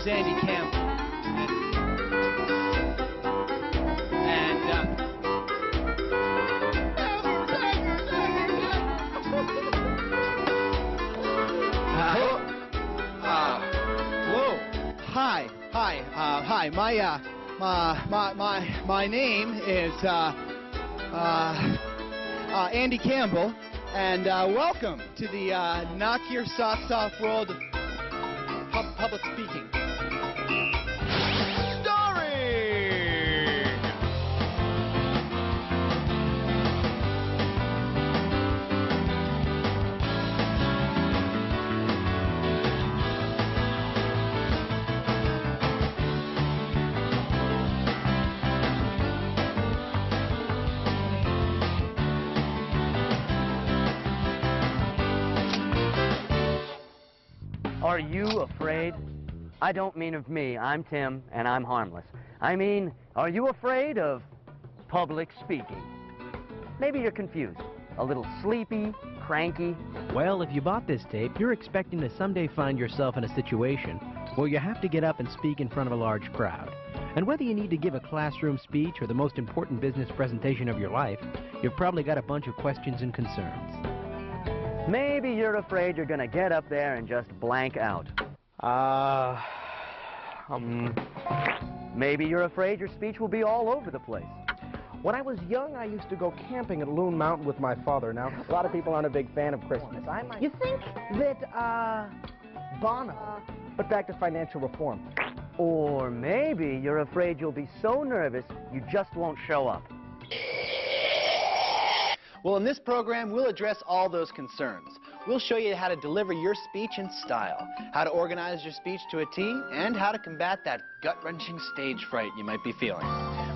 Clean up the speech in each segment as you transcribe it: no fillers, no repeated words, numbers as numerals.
name's Andy Campbell. Hi. My name is Andy Campbell, and welcome to the knock your socks off world of public speaking. Are you afraid? I don't mean of me. I'm Tim, and I'm harmless. I mean, are you afraid of public speaking? Maybe you're confused, a little sleepy, cranky. Well, if you bought this tape, you're expecting to someday find yourself in a situation where you have to get up and speak in front of a large crowd. And whether you need to give a classroom speech or the most important business presentation of your life, you've probably got a bunch of questions and concerns. Maybe you're afraid you're gonna get up there and just blank out. Maybe you're afraid your speech will be all over the place. When I was young, I used to go camping at Loon Mountain with my father. Now, a lot of people aren't a big fan of Christmas. You think that, Bono... But back to financial reform. Or maybe you're afraid you'll be so nervous you just won't show up. Well, in this program, we'll address all those concerns. We'll show you how to deliver your speech in style, how to organize your speech to a T, and how to combat that gut-wrenching stage fright you might be feeling.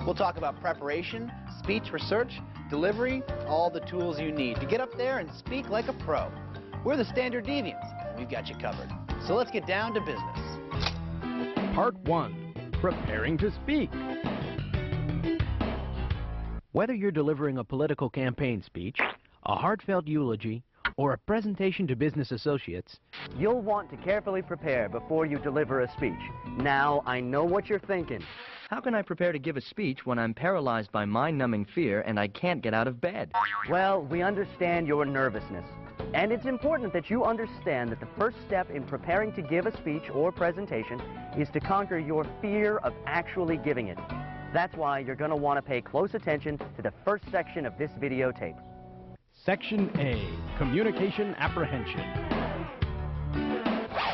We'll talk about preparation, speech research, delivery, all the tools you need to get up there and speak like a pro. We're the Standard Deviants, and we've got you covered. So let's get down to business. Part 1. Preparing to speak. Whether you're delivering a political campaign speech, a heartfelt eulogy, or a presentation to business associates, you'll want to carefully prepare before you deliver a speech. Now, I know what you're thinking. How can I prepare to give a speech when I'm paralyzed by mind-numbing fear and I can't get out of bed? Well, we understand your nervousness. And it's important that you understand that the first step in preparing to give a speech or presentation is to conquer your fear of actually giving it. That's why you're going to want to pay close attention to the first section of this videotape. Section A, Communication Apprehension.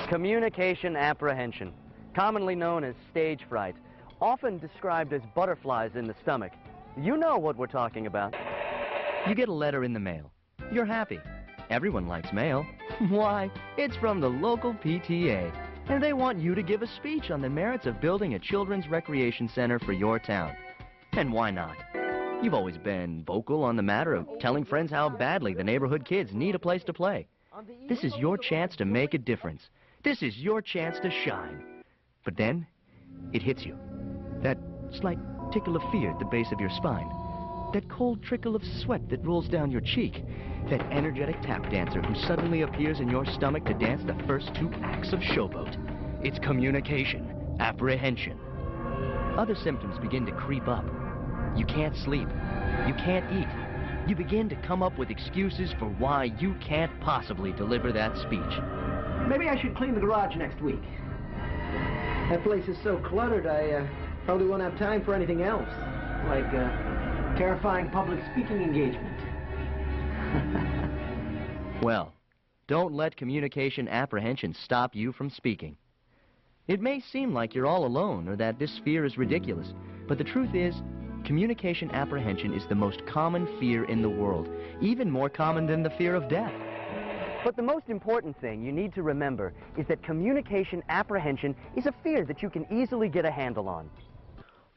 Communication apprehension, commonly known as stage fright, often described as butterflies in the stomach. You know what we're talking about. You get a letter in the mail. You're happy. Everyone likes mail. Why? It's from the local PTA. And they want you to give a speech on the merits of building a children's recreation center for your town. And why not? You've always been vocal on the matter of telling friends how badly the neighborhood kids need a place to play. This is your chance to make a difference. This is your chance to shine. But then, it hits you. That slight tickle of fear at the base of your spine. That cold trickle of sweat that rolls down your cheek. That energetic tap dancer who suddenly appears in your stomach to dance the first 2 acts of Showboat. It's communication apprehension. Other symptoms begin to creep up. You can't sleep. You can't eat. You begin to come up with excuses for why you can't possibly deliver that speech. Maybe I should clean the garage next week. That place is so cluttered, I probably won't have time for anything else. Like a terrifying public speaking engagement. Well, don't let communication apprehension stop you from speaking. It may seem like you're all alone or that this fear is ridiculous, but the truth is, communication apprehension is the most common fear in the world, even more common than the fear of death. But the most important thing you need to remember is that communication apprehension is a fear that you can easily get a handle on.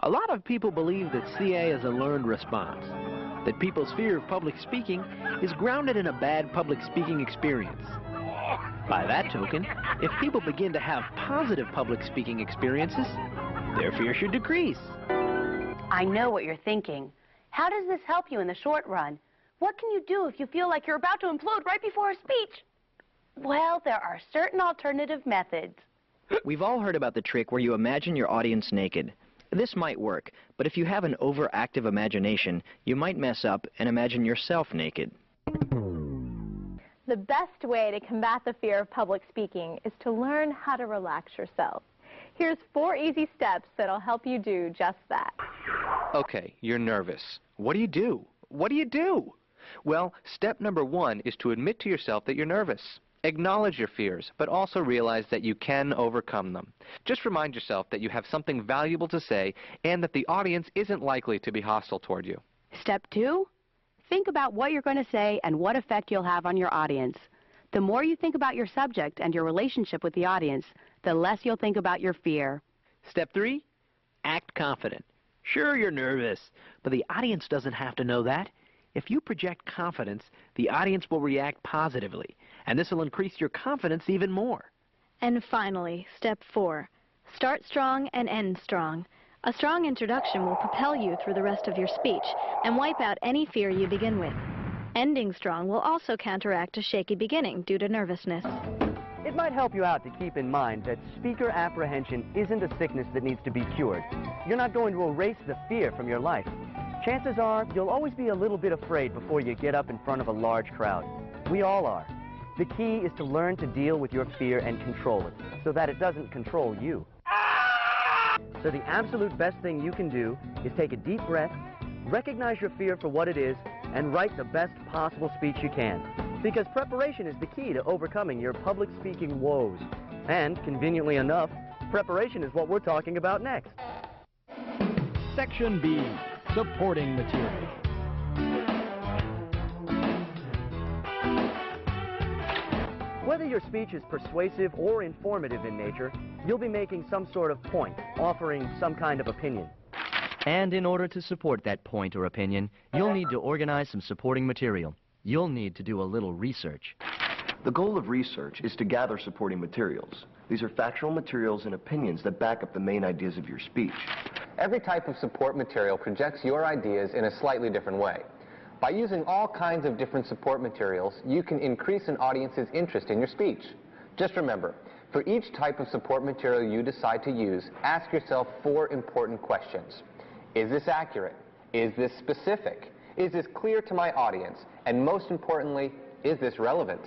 A lot of people believe that CA is a learned response, that people's fear of public speaking is grounded in a bad public speaking experience. By that token, if people begin to have positive public speaking experiences, their fear should decrease. I know what you're thinking. How does this help you in the short run? What can you do if you feel like you're about to implode right before a speech? Well, there are certain alternative methods. We've all heard about the trick where you imagine your audience naked. This might work, but if you have an overactive imagination, you might mess up and imagine yourself naked. The best way to combat the fear of public speaking is to learn how to relax yourself. Here's 4 easy steps that'll help you do just that. Okay, you're nervous. What do you do? What do you do? Well, step number 1 is to admit to yourself that you're nervous. Acknowledge your fears, but also realize that you can overcome them. Just remind yourself that you have something valuable to say and that the audience isn't likely to be hostile toward you. Step 2, think about what you're going to say and what effect you'll have on your audience. The more you think about your subject and your relationship with the audience, the less you'll think about your fear. Step 3, act confident. Sure, you're nervous, but the audience doesn't have to know that. If you project confidence, the audience will react positively, and this will increase your confidence even more. And finally, step 4, start strong and end strong. A strong introduction will propel you through the rest of your speech and wipe out any fear you begin with. Ending strong will also counteract a shaky beginning due to nervousness. It might help you out to keep in mind that speaker apprehension isn't a sickness that needs to be cured. You're not going to erase the fear from your life. Chances are you'll always be a little bit afraid before you get up in front of a large crowd. We all are. The key is to learn to deal with your fear and control it so that it doesn't control you. So the absolute best thing you can do is take a deep breath, recognize your fear for what it is, and write the best possible speech you can. Because preparation is the key to overcoming your public speaking woes. And, conveniently enough, preparation is what we're talking about next. Section B, supporting material. Whether your speech is persuasive or informative in nature, you'll be making some sort of point, offering some kind of opinion. And in order to support that point or opinion, you'll need to organize some supporting material. You'll need to do a little research. The goal of research is to gather supporting materials. These are factual materials and opinions that back up the main ideas of your speech. Every type of support material projects your ideas in a slightly different way. By using all kinds of different support materials, you can increase an audience's interest in your speech. Just remember, for each type of support material you decide to use, ask yourself 4 important questions. Is this accurate? Is this specific? Is this clear to my audience? And most importantly, is this relevant?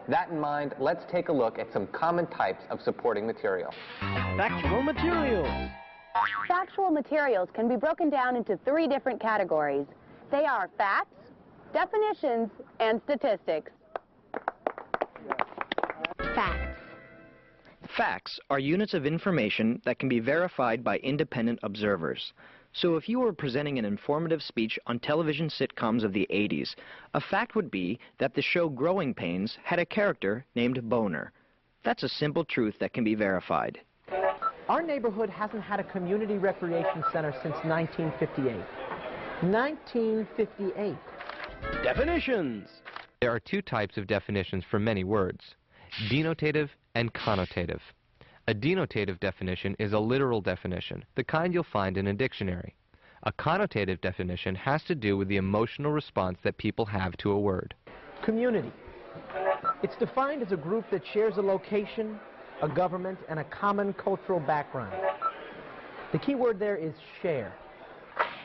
That in mind, let's take a look at some common types of supporting material. Factual materials. Factual materials can be broken down into 3 different categories. They are facts, definitions, and statistics. Facts. Facts are units of information that can be verified by independent observers. So if you were presenting an informative speech on television sitcoms of the 80s, a fact would be that the show Growing Pains had a character named Boner. That's a simple truth that can be verified. Our neighborhood hasn't had a community recreation center since 1958. 1958. Definitions. There are 2 types of definitions for many words, denotative and connotative. A denotative definition is a literal definition, the kind you'll find in a dictionary. A connotative definition has to do with the emotional response that people have to a word. Community. It's defined as a group that shares a location, a government, and a common cultural background. The key word there is share.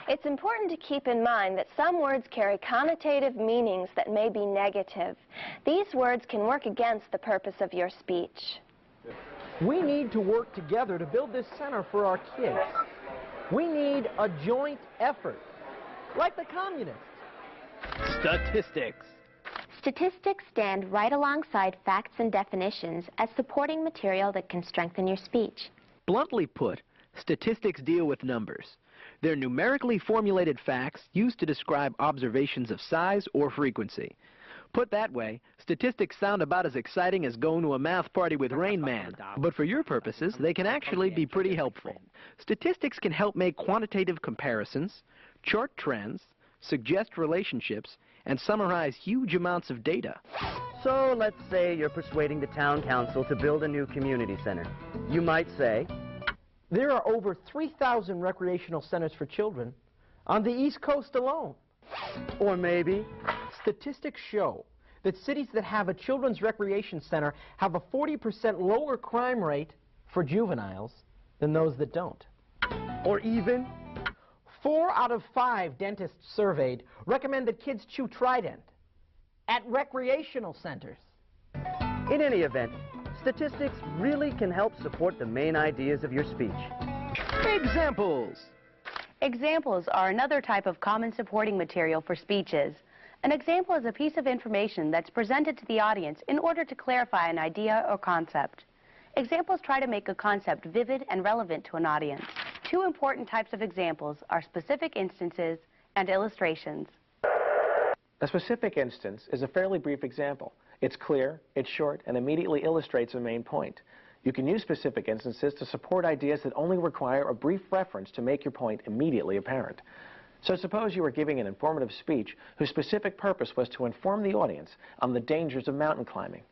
It's important to keep in mind that some words carry connotative meanings that may be negative. These words can work against the purpose of your speech. We need to work together to build this center for our kids. We need a joint effort, like the communists. Statistics. Statistics stand right alongside facts and definitions as supporting material that can strengthen your speech. Bluntly put, statistics deal with numbers. They're numerically formulated facts used to describe observations of size or frequency. Put that way, statistics sound about as exciting as going to a math party with Rain Man. But for your purposes, they can actually be pretty helpful. Statistics can help make quantitative comparisons, chart trends, suggest relationships, and summarize huge amounts of data. So let's say you're persuading the town council to build a new community center. You might say, There are over 3,000 recreational centers for children on the East Coast alone. or maybe, Statistics show that cities that have a children's recreation center have a 40% lower crime rate for juveniles than those that don't. Or even 4 out of 5 dentists surveyed recommend that kids chew Trident at recreational centers. In any event, statistics really can help support the main ideas of your speech. Examples. Examples are another type of common supporting material for speeches. An example is a piece of information that's presented to the audience in order to clarify an idea or concept. Examples try to make a concept vivid and relevant to an audience. 2 important types of examples are specific instances and illustrations. A specific instance is a fairly brief example. It's clear, it's short, and immediately illustrates a main point. You can use specific instances to support ideas that only require a brief reference to make your point immediately apparent. So suppose you were giving an informative speech whose specific purpose was to inform the audience on the dangers of mountain climbing.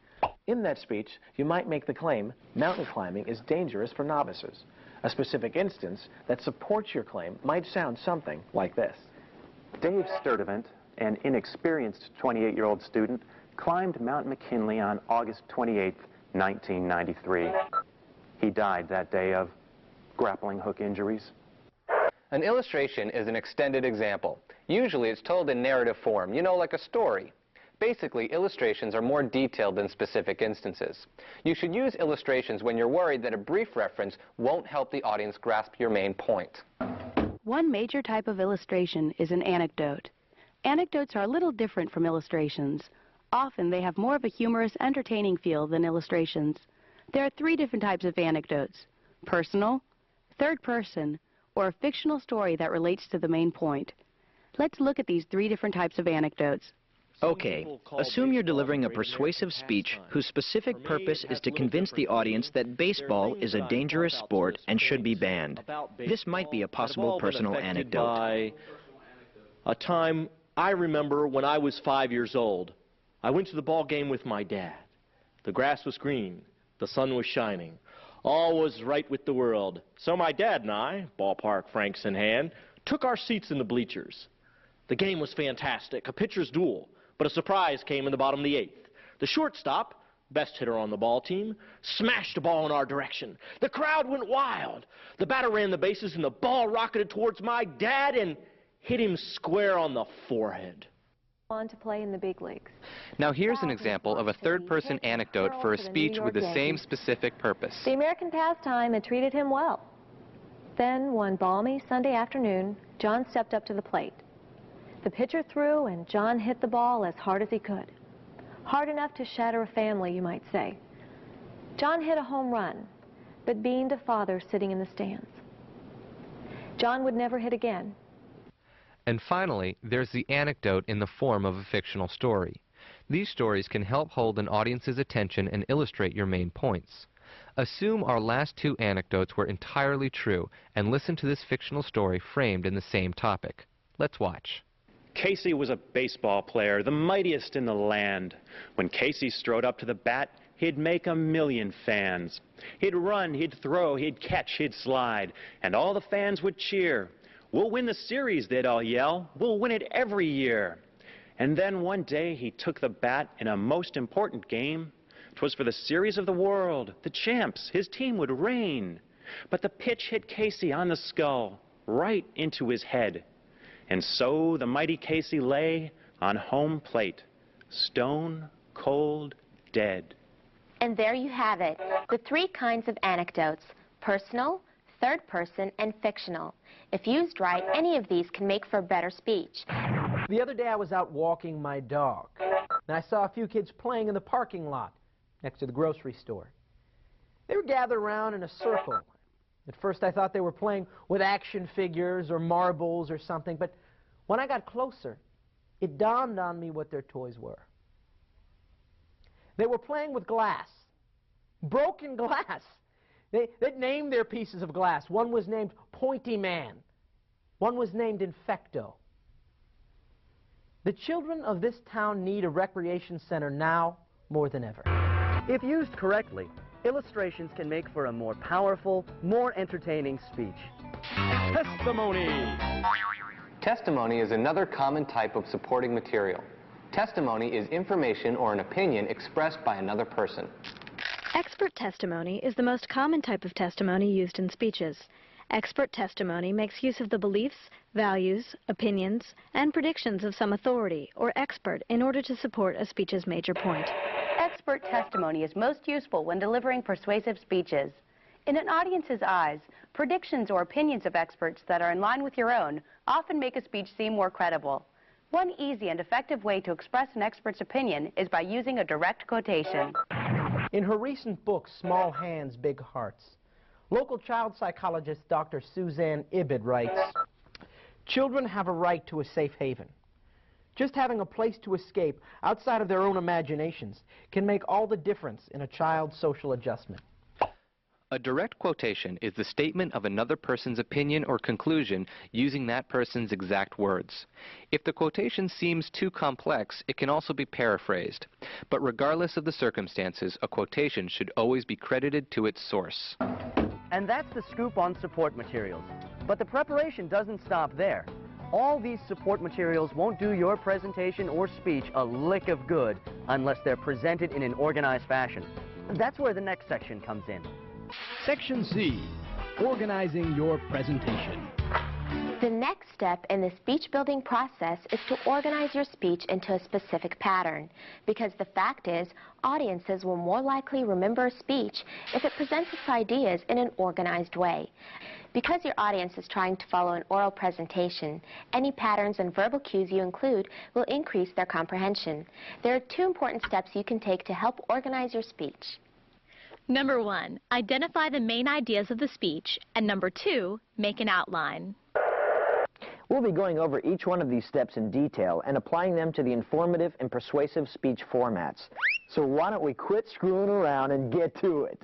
In that speech, you might make the claim, mountain climbing is dangerous for novices. A specific instance that supports your claim might sound something like this. Dave Sturdivant, an inexperienced 28-year-old student, climbed Mount McKinley on August 28, 1993. He died that day of grappling hook injuries. An illustration is an extended example. Usually it's told in narrative form, you know, like a story. Basically, illustrations are more detailed than specific instances. You should use illustrations when you're worried that a brief reference won't help the audience grasp your main point. One major type of illustration is an anecdote. Anecdotes are a little different from illustrations. Often they have more of a humorous, entertaining feel than illustrations. There are 3 different types of anecdotes: personal, third person, or a fictional story that relates to the main point. Let's look at these 3 different types of anecdotes. Okay, assume you're delivering a persuasive speech whose specific purpose is to convince the audience that baseball is a dangerous sport and should be banned. This might be a possible personal anecdote. By a time I remember when I was 5 years old. I went to the ball game with my dad. The grass was green, the sun was shining. All was right with the world. So my dad and I, ballpark francs in hand, took our seats in the bleachers. The game was fantastic, a pitcher's duel, but a surprise came in the bottom of the 8th. The shortstop, best hitter on the ball team, smashed a ball in our direction. The crowd went wild. The batter ran the bases and the ball rocketed towards my dad and hit him square on the forehead. On to play in the big leagues. Now here's an example of a third-person anecdote for a speech with the same specific purpose. The American pastime had treated him well. Then, one balmy Sunday afternoon, John stepped up to the plate. The pitcher threw, and John hit the ball as hard as he could. Hard enough to shatter a family, you might say. John hit a home run, but beamed a father sitting in the stands. John would never hit again. And finally, there's the anecdote in the form of a fictional story. These stories can help hold an audience's attention and illustrate your main points. Assume our last 2 anecdotes were entirely true, and listen to this fictional story framed in the same topic. Let's watch. Casey was a baseball player, the mightiest in the land. When Casey strode up to the bat, he'd make 1,000,000 fans. He'd run, he'd throw, he'd catch, he'd slide, and all the fans would cheer. "We'll win the series," they'd all yell. "We'll win it every year." And then one day he took the bat in a most important game. 'Twas for the series of the world, the champs, his team would reign. But the pitch hit Casey on the skull, right into his head. And so the mighty Casey lay on home plate, stone cold dead. And there you have it, the 3 kinds of anecdotes: personal, third person, and fictional. If used right, any of these can make for a better speech. The other day I was out walking my dog, and I saw a few kids playing in the parking lot next to the grocery store. They were gathered around in a circle. At first I thought they were playing with action figures or marbles or something, but when I got closer, it dawned on me what their toys were. They were playing with glass, broken glass. They'd named their pieces of glass. One was named Pointy Man. One was named Infecto. The children of this town need a recreation center now more than ever. If used correctly, illustrations can make for a more powerful, more entertaining speech. Testimony. Testimony is another common type of supporting material. Testimony is information or an opinion expressed by another person. Expert testimony is the most common type of testimony used in speeches. Expert testimony makes use of the beliefs, values, opinions, and predictions of some authority or expert in order to support a speech's major point. Expert testimony is most useful when delivering persuasive speeches. In an audience's eyes, predictions or opinions of experts that are in line with your own often make a speech seem more credible. One easy and effective way to express an expert's opinion is by using a direct quotation. In her recent book, Small Hands, Big Hearts, local child psychologist Dr. Suzanne Ibid writes, "Children have a right to a safe haven. Just having a place to escape outside of their own imaginations can make all the difference in a child's social adjustment." A direct quotation is the statement of another person's opinion or conclusion using that person's exact words. If the quotation seems too complex, it can also be paraphrased. But regardless of the circumstances, a quotation should always be credited to its source. And that's the scoop on support materials. But the preparation doesn't stop there. All these support materials won't do your presentation or speech a lick of good unless they're presented in an organized fashion. That's where the next section comes in. Section C, organizing your presentation. The next step in the speech building process is to organize your speech into a specific pattern, because the fact is, audiences will more likely remember a speech if it presents its ideas in an organized way. Because your audience is trying to follow an oral presentation, any patterns and verbal cues you include will increase their comprehension. There are two important steps you can take to help organize your speech. Number 1, identify the main ideas of the speech, and number 2, make an outline. We'll be going over each one of these steps in detail and applying them to the informative and persuasive speech formats. So why don't we quit screwing around and get to it?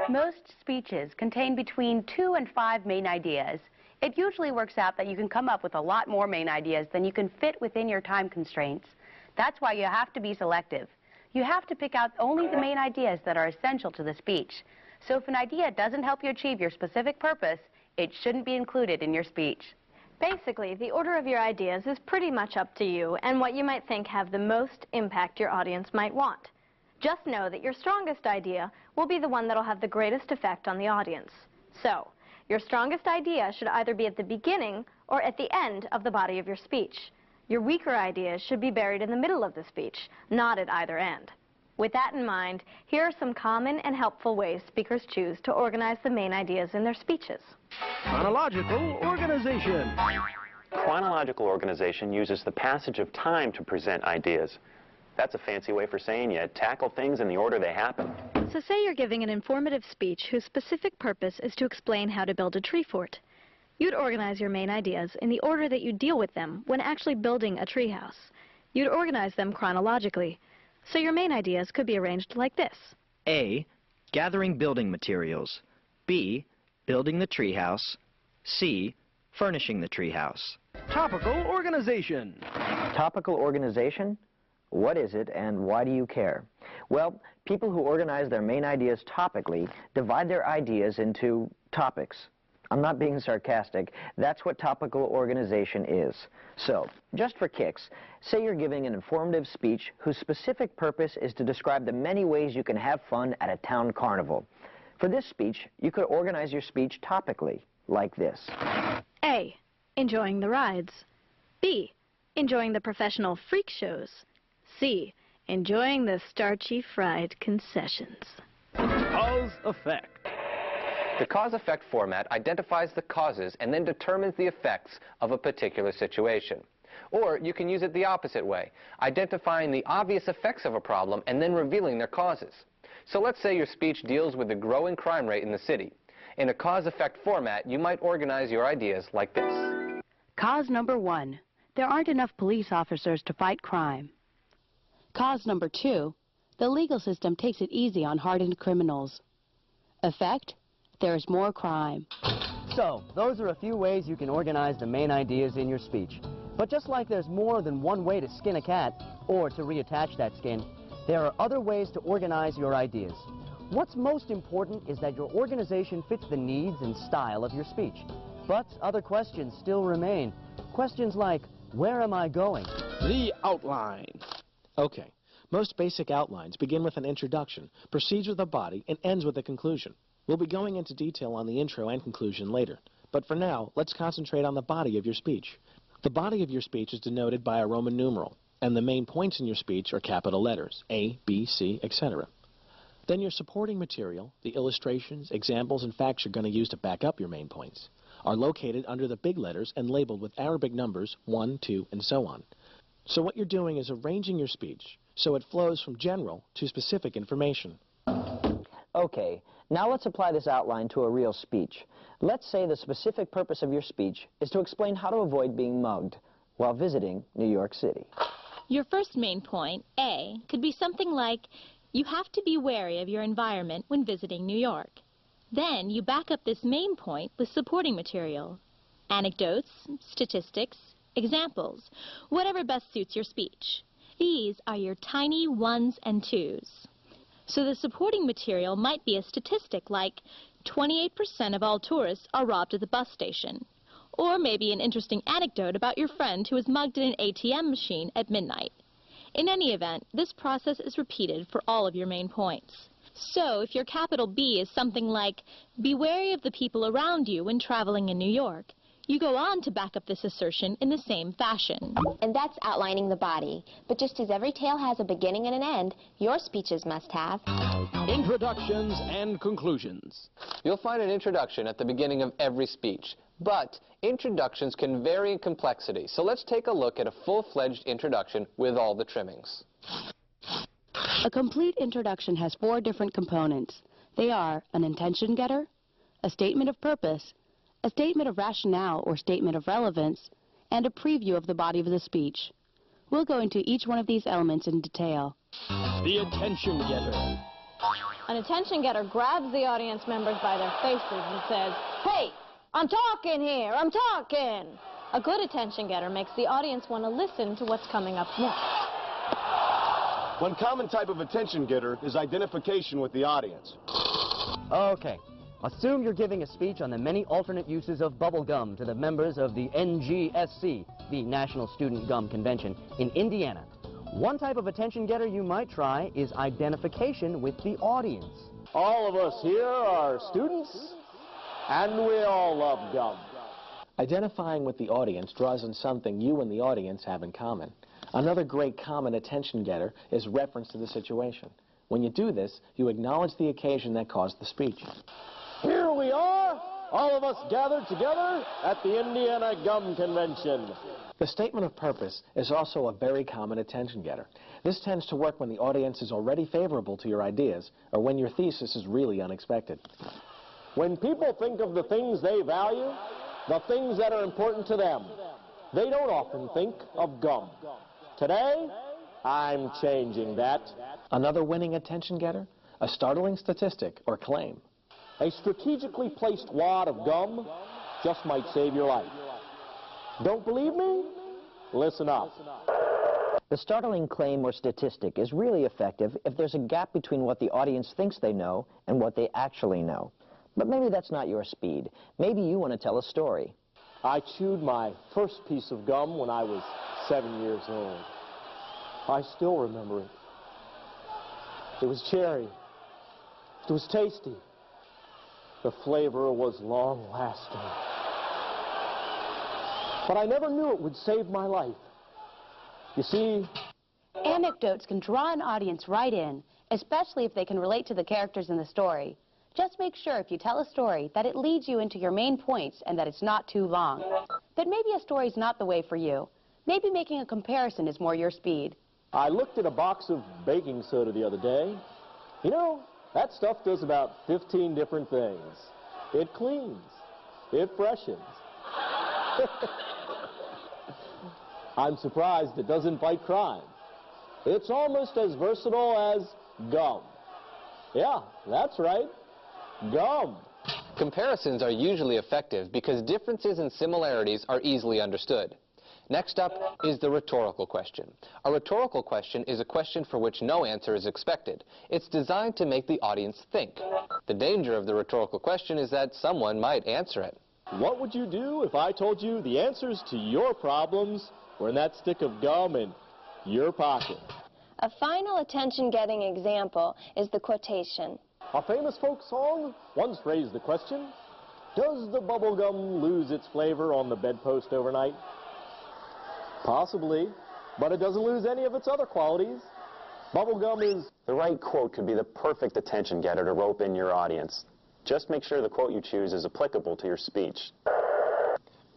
Most speeches contain between 2 and 5 main ideas. It usually works out that you can come up with a lot more main ideas than you can fit within your time constraints. That's why you have to be selective. You have to pick out only the main ideas that are essential to the speech. So if an idea doesn't help you achieve your specific purpose, it shouldn't be included in your speech. Basically, the order of your ideas is pretty much up to you and what you might think have the most impact your audience might want. Just know that your strongest idea will be the one that will have the greatest effect on the audience. So, your strongest idea should either be at the beginning or at the end of the body of your speech. Your weaker ideas should be buried in the middle of the speech, not at either end. With that in mind, here are some common and helpful ways speakers choose to organize the main ideas in their speeches. Chronological organization. Chronological organization uses the passage of time to present ideas. That's a fancy way for saying you tackle things in the order they happen. So say you're giving an informative speech whose specific purpose is to explain how to build a tree fort. You'd organize your main ideas in the order that you deal with them when actually building a treehouse. You'd organize them chronologically. So your main ideas could be arranged like this. A, gathering building materials. B, building the treehouse. C, furnishing the treehouse. Topical organization. Topical organization? What is it and why do you care? Well, people who organize their main ideas topically divide their ideas into topics. I'm not being sarcastic. That's what topical organization is. So, just for kicks, say you're giving an informative speech whose specific purpose is to describe the many ways you can have fun at a town carnival. For this speech, you could organize your speech topically, like this. A, enjoying the rides. B, enjoying the professional freak shows. C, enjoying the starchy fried concessions. Cause-effect. The cause-effect format identifies the causes and then determines the effects of a particular situation. Or you can use it the opposite way, identifying the obvious effects of a problem and then revealing their causes. So let's say your speech deals with the growing crime rate in the city. In a cause-effect format, you might organize your ideas like this. Cause number 1, there aren't enough police officers to fight crime. Cause number 2, the legal system takes it easy on hardened criminals. Effect? There is more crime. So, those are a few ways you can organize the main ideas in your speech. But just like there's more than one way to skin a cat, or to reattach that skin, there are other ways to organize your ideas. What's most important is that your organization fits the needs and style of your speech. But other questions still remain. Questions like, where am I going? The outline. Okay, Most basic outlines begin with an introduction, proceeds with a body, and ends with a conclusion. We'll be going into detail on the intro and conclusion later, but for now, let's concentrate on the body of your speech. The body of your speech is denoted by a Roman numeral, and the main points in your speech are capital letters, A, B, C, etc. Then your supporting material, the illustrations, examples, and facts you're going to use to back up your main points, are located under the big letters and labeled with Arabic numbers 1, 2, and so on. So what you're doing is arranging your speech so it flows from general to specific information. Okay, now let's apply this outline to a real speech. Let's say the specific purpose of your speech is to explain how to avoid being mugged while visiting New York City. Your first main point, A, could be something like, you have to be wary of your environment when visiting New York. Then you back up this main point with supporting material. Anecdotes, statistics, examples, whatever best suits your speech. These are your tiny ones and twos. So the supporting material might be a statistic like 28% of all tourists are robbed at the bus station. Or maybe an interesting anecdote about your friend who was mugged in an ATM machine at midnight. In any event, this process is repeated for all of your main points. So if your capital B is something like, be wary of the people around you when traveling in New York, you go on to back up this assertion in the same fashion. And that's outlining the body. But just as every tale has a beginning and an end, your speeches must have introductions and conclusions. You'll find an introduction at the beginning of every speech, but introductions can vary in complexity, so let's take a look at a full-fledged introduction with all the trimmings. A complete introduction has 4 different components. They are an intention getter, a statement of purpose, a statement of rationale or statement of relevance, and a preview of the body of the speech. We'll go into each one of these elements in detail. The attention getter. An attention getter grabs the audience members by their faces and says, "Hey, I'm talking here, I'm talking!" A good attention getter makes the audience want to listen to what's coming up next. One common type of attention getter is identification with the audience. Okay. Assume you're giving a speech on the many alternate uses of bubble gum to the members of the NGSC, the National Student Gum Convention, in Indiana. One type of attention getter you might try is identification with the audience. All of us here are students, and we all love gum. Identifying with the audience draws on something you and the audience have in common. Another great common attention getter is reference to the situation. When you do this, you acknowledge the occasion that caused the speech. Here we are, all of us gathered together at the Indiana Gum Convention. The statement of purpose is also a very common attention getter. This tends to work when the audience is already favorable to your ideas or when your thesis is really unexpected. When people think of the things they value, the things that are important to them, they don't often think of gum. Today, I'm changing that. Another winning attention getter? A startling statistic or claim. A strategically placed wad of gum just might save your life. Don't believe me? Listen up. The startling claim or statistic is really effective if there's a gap between what the audience thinks they know and what they actually know. But maybe that's not your speed. Maybe you want to tell a story. I chewed my first piece of gum when I was 7 years old. I still remember it. It was cherry. It was tasty. The flavor was long-lasting. But I never knew it would save my life. You see, anecdotes can draw an audience right in, especially if they can relate to the characters in the story. Just make sure if you tell a story that it leads you into your main points and that it's not too long. But maybe a story's not the way for you. Maybe making a comparison is more your speed. I looked at a box of baking soda the other day. You know, that stuff does about 15 different things. It cleans. It freshens. I'm surprised it doesn't fight crime. It's almost as versatile as gum. Yeah, that's right. Gum. Comparisons are usually effective because differences and similarities are easily understood. Next up is the rhetorical question. A rhetorical question is a question for which no answer is expected. It's designed to make the audience think. The danger of the rhetorical question is that someone might answer it. What would you do if I told you the answers to your problems were in that stick of gum in your pocket? A final attention-getting example is the quotation. A famous folk song once raised the question, does the bubble gum lose its flavor on the bedpost overnight? Possibly, but it doesn't lose any of its other qualities. Bubble gum is... The right quote could be the perfect attention getter to rope in your audience. Just make sure the quote you choose is applicable to your speech.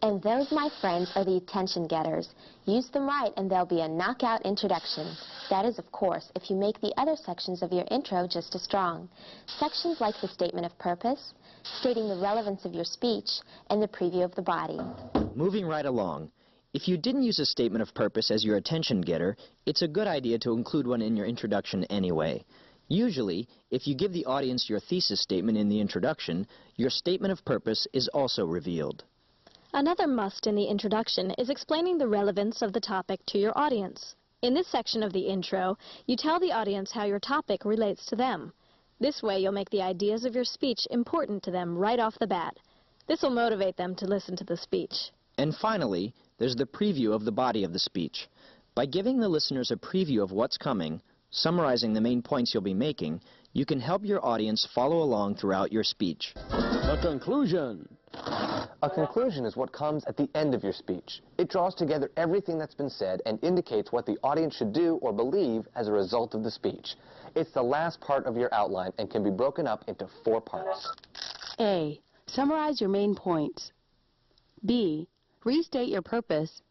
And those, my friends, are the attention getters. Use them right and they'll be a knockout introduction. That is, of course, if you make the other sections of your intro just as strong. Sections like the statement of purpose, stating the relevance of your speech, and the preview of the body. Moving right along. If you didn't use a statement of purpose as your attention getter, it's a good idea to include one in your introduction anyway. Usually, if you give the audience your thesis statement in the introduction, your statement of purpose is also revealed. Another must in the introduction is explaining the relevance of the topic to your audience. In this section of the intro, you tell the audience how your topic relates to them. This way you'll make the ideas of your speech important to them right off the bat. This will motivate them to listen to the speech. And finally, there's the preview of the body of the speech. By giving the listeners a preview of what's coming, summarizing the main points you'll be making, you can help your audience follow along throughout your speech. A conclusion. A conclusion is what comes at the end of your speech. It draws together everything that's been said and indicates what the audience should do or believe as a result of the speech. It's the last part of your outline and can be broken up into 4 parts. A. Summarize your main points. B. Restate your purpose.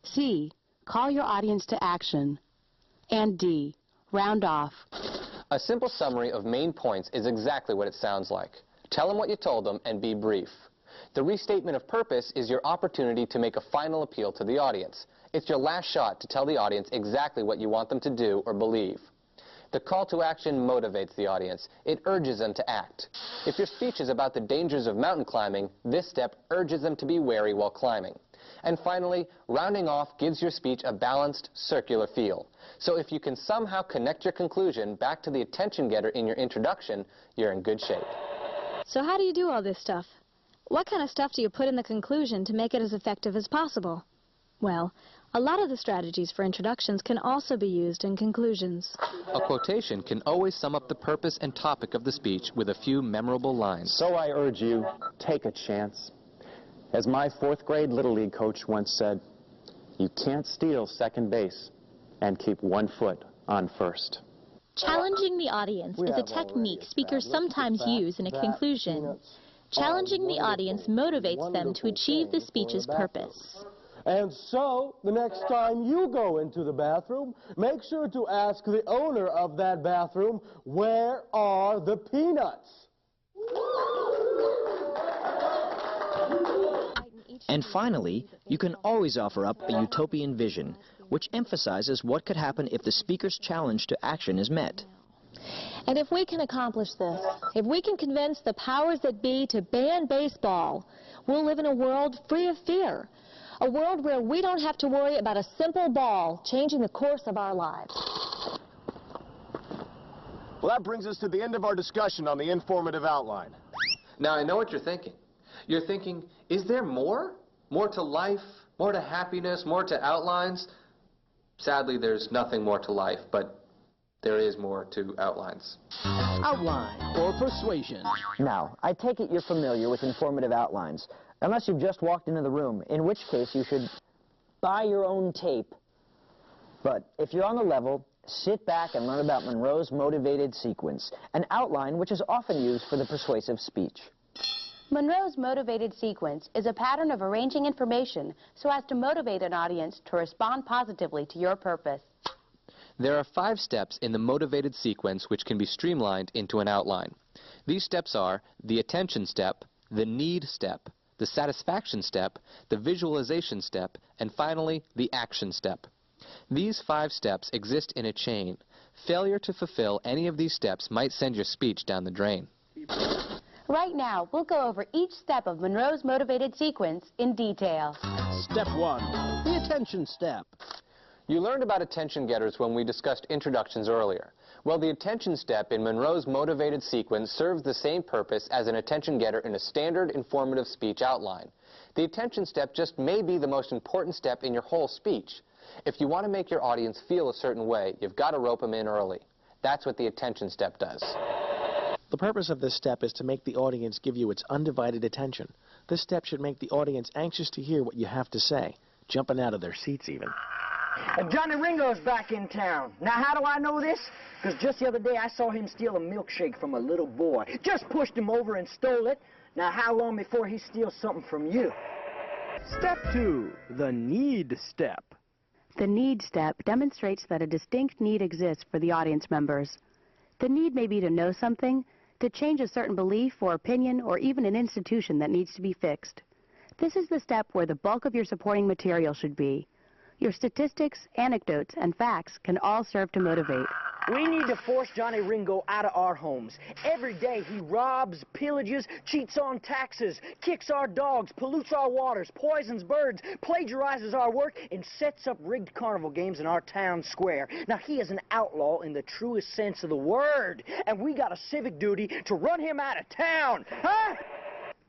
C. Call your audience to action. And D. Round off. A simple summary of main points is exactly what it sounds like. Tell them what you told them and be brief. The restatement of purpose is your opportunity to make a final appeal to the audience. It's your last shot to tell the audience exactly what you want them to do or believe. The call to action motivates the audience. It urges them to act. If your speech is about the dangers of mountain climbing, this step urges them to be wary while climbing. And finally, rounding off gives your speech a balanced, circular feel. So if you can somehow connect your conclusion back to the attention getter in your introduction, you're in good shape. So how do you do all this stuff? What kind of stuff do you put in the conclusion to make it as effective as possible? Well, a lot of the strategies for introductions can also be used in conclusions. A quotation can always sum up the purpose and topic of the speech with a few memorable lines. So I urge you, take a chance. As my 4th grade Little League coach once said, you can't steal second base and keep 1 foot on first. Challenging the audience is a technique speakers sometimes use in a conclusion. Challenging the audience motivates them to achieve the speech's purpose. And so, the next time you go into the bathroom, make sure to ask the owner of that bathroom, where are the peanuts? And finally, you can always offer up a utopian vision, which emphasizes what could happen if the speaker's challenge to action is met. And if we can accomplish this, if we can convince the powers that be to ban baseball, we'll live in a world free of fear. A world where we don't have to worry about a simple ball changing the course of our lives. Well, that brings us to the end of our discussion on the informative outline. Now, I know what you're thinking. You're thinking, is there more? More to life? More to happiness? More to outlines? Sadly, there's nothing more to life, but there is more to outlines. Outline or persuasion. Now, I take it you're familiar with informative outlines, unless you've just walked into the room, in which case you should buy your own tape. But if you're on the level, sit back and learn about Monroe's motivated sequence, an outline which is often used for the persuasive speech. Monroe's motivated sequence is a pattern of arranging information so as to motivate an audience to respond positively to your purpose. There are 5 steps in the motivated sequence which can be streamlined into an outline. These steps are the attention step, the need step, the satisfaction step, the visualization step, and finally, the action step. These 5 steps exist in a chain. Failure to fulfill any of these steps might send your speech down the drain. Right now, we'll go over each step of Monroe's motivated sequence in detail. Step 1, the attention step. You learned about attention getters when we discussed introductions earlier. Well, the attention step in Monroe's motivated sequence serves the same purpose as an attention getter in a standard informative speech outline. The attention step just may be the most important step in your whole speech. If you want to make your audience feel a certain way, you've got to rope them in early. That's what the attention step does. The purpose of this step is to make the audience give you its undivided attention. This step should make the audience anxious to hear what you have to say, jumping out of their seats even. Johnny Ringo's back in town. Now, how do I know this? Because just the other day I saw him steal a milkshake from a little boy. Just pushed him over and stole it. Now, how long before he steals something from you? Step 2, the need step. The need step demonstrates that a distinct need exists for the audience members. The need may be to know something, to change a certain belief or opinion, or even an institution that needs to be fixed. This is the step where the bulk of your supporting material should be. Your statistics, anecdotes, and facts can all serve to motivate. We need to force Johnny Ringo out of our homes. Every day he robs, pillages, cheats on taxes, kicks our dogs, pollutes our waters, poisons birds, plagiarizes our work, and sets up rigged carnival games in our town square. Now, he is an outlaw in the truest sense of the word, and we got a civic duty to run him out of town. Huh?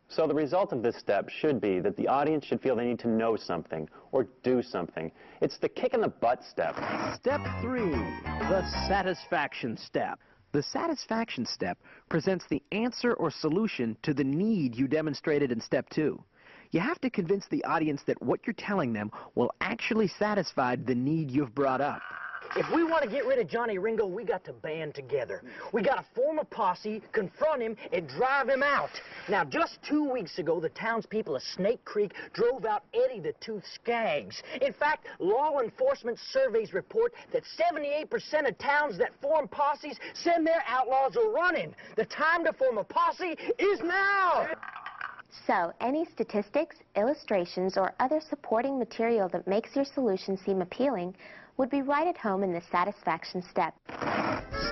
So the result of this step should be that the audience should feel they need to know something or do something. It's the kick in the butt step. Step 3, the satisfaction step. The satisfaction step presents the answer or solution to the need you demonstrated in step 2. You have to convince the audience that what you're telling them will actually satisfy the need you've brought up. If we want to get rid of Johnny Ringo, we got to band together. We got to form a posse, confront him, and drive him out. Now, just 2 weeks ago, the townspeople of Snake Creek drove out Eddie the Tooth Skaggs. In fact, law enforcement surveys report that 78% of towns that form posses send their outlaws a running. The time to form a posse is now! So, any statistics, illustrations, or other supporting material that makes your solution seem appealing would be right at home in the satisfaction step.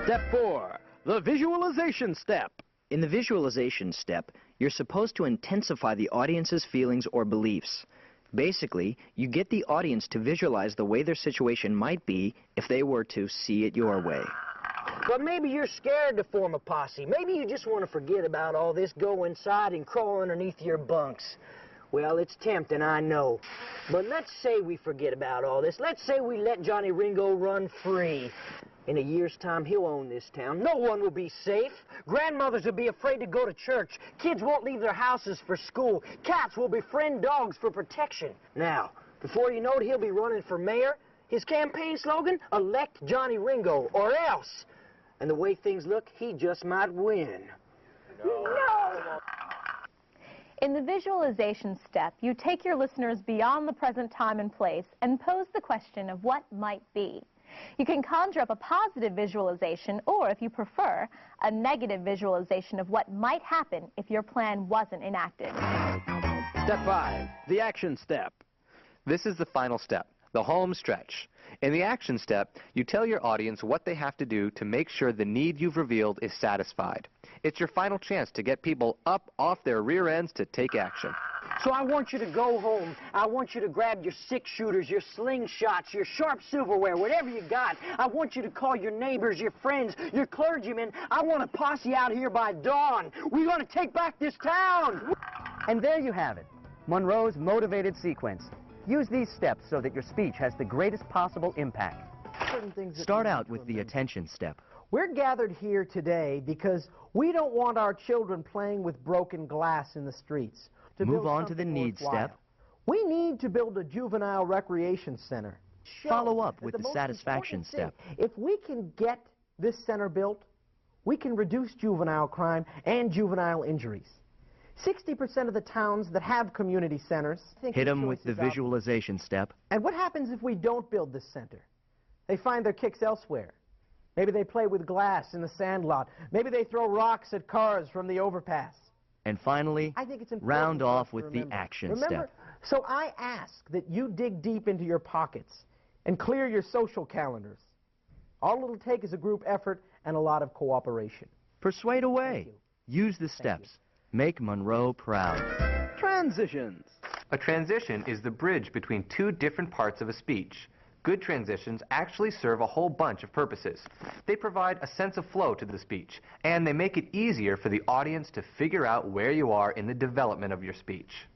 Step 4, the visualization step. In the visualization step, you're supposed to intensify the audience's feelings or beliefs. Basically, you get the audience to visualize the way their situation might be if they were to see it your way. But maybe you're scared to form a posse. Maybe you just want to forget about all this, go inside and crawl underneath your bunks. Well, it's tempting, I know. But let's say we forget about all this. Let's say we let Johnny Ringo run free. In a year's time, he'll own this town. No one will be safe. Grandmothers will be afraid to go to church. Kids won't leave their houses for school. Cats will befriend dogs for protection. Now, before you know it, he'll be running for mayor. His campaign slogan, elect Johnny Ringo, or else. And the way things look, he just might win. No! In the visualization step, you take your listeners beyond the present time and place and pose the question of what might be. You can conjure up a positive visualization or, if you prefer, a negative visualization of what might happen if your plan wasn't enacted. Step 5, the action step. This is the final step, the home stretch. In the action step, you tell your audience what they have to do to make sure the need you've revealed is satisfied. It's your final chance to get people up off their rear ends to take action. So I want you to go home. I want you to grab your six-shooters, your slingshots, your sharp silverware, whatever you got. I want you to call your neighbors, your friends, your clergymen. I want a posse out here by dawn. We're going to take back this town. And there you have it, Monroe's motivated sequence. Use these steps so that your speech has the greatest possible impact. Start out with the attention step. We're gathered here today because we don't want our children playing with broken glass in the streets. Move on to the need step. We need to build a juvenile recreation center. Follow up with the satisfaction step. If we can get this center built, we can reduce juvenile crime and juvenile injuries. 60% of the towns that have community centers hit them with the visualization step. And what happens if we don't build this center? They find their kicks elsewhere. Maybe they play with glass in the sandlot. Maybe they throw rocks at cars from the overpass. And finally, round off with the action step. So I ask that you dig deep into your pockets and clear your social calendars. All it'll take is a group effort and a lot of cooperation. Persuade away. Use the steps. Make Monroe proud. Transitions. A transition is the bridge between two different parts of a speech. Good transitions actually serve a whole bunch of purposes. They provide a sense of flow to the speech, and they make it easier for the audience to figure out where you are in the development of your speech.